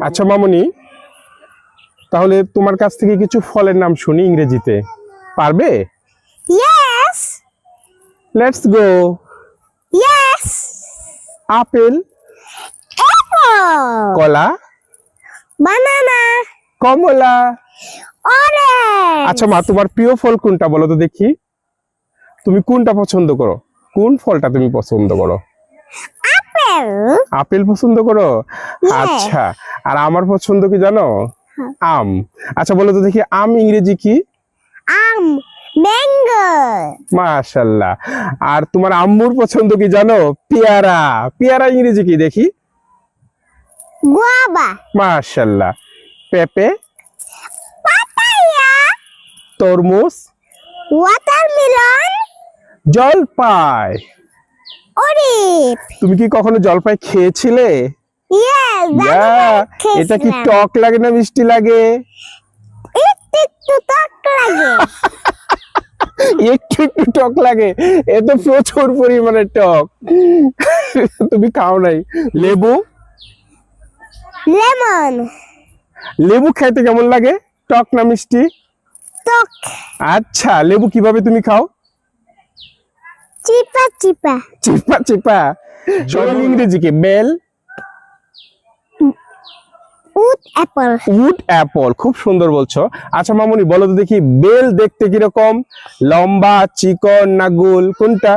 আচ্ছা মামুনি, তাহলে তোমার কাছ থেকে কিছু ফলের নাম শুনি ইংরেজিতে, পারবে? Yes. Let's go. Yes. Apple, Apple. কলা, Banana. কমলা। Orange. আচ্ছা মা, তোমার প্রিয় ফল কোনটা বলো তো দেখি। তুমি কোনটা পছন্দ করো? কোন ফলটা তুমি পছন্দ করো? Apple. আপেল পছন্দ করো? Yes. আচ্ছা, আর আমার পছন্দ কি জানো? আম। আচ্ছা বলো তো দেখি, আম ইংরেজি কি? Mango. মাশাআল্লাহ। আর তোমার আম্মুর পছন্দ কি জানো? পেয়ারা। পেয়ারা ইংরেজি কি দেখি? Guava. মাশাআল্লাহ। পেঁপে, Papaya. তরমুজ, Watermelon. জলপাই। Olive. তুমি কি কখনো জলপাই খেয়েছিলে? Yes. Yeah, এটা কি টক লাগে না মিষ্টি লাগে? একটু টক লাগে। একটু একটু টক লাগে, এ তো প্রচুর পরিমাণে টক। তুমি খাও নাই। লেবু, লেমন। লেবু খাইতে কেমন লাগে? টক না মিষ্টি? টক। আচ্ছা, লেবু কিভাবে তুমি খাও? চিপা চিপা। চিপা চিপা। বেল ইংরেজি কি? বেল, উড অ্যাপল। Wood apple. খুব সুন্দর বলছো। আচ্ছা মামুনি, বলো তো দেখি, বেল দেখতে কিরকম? লম্বা, চিকন না গোল, কোনটা?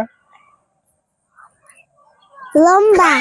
লম্বা।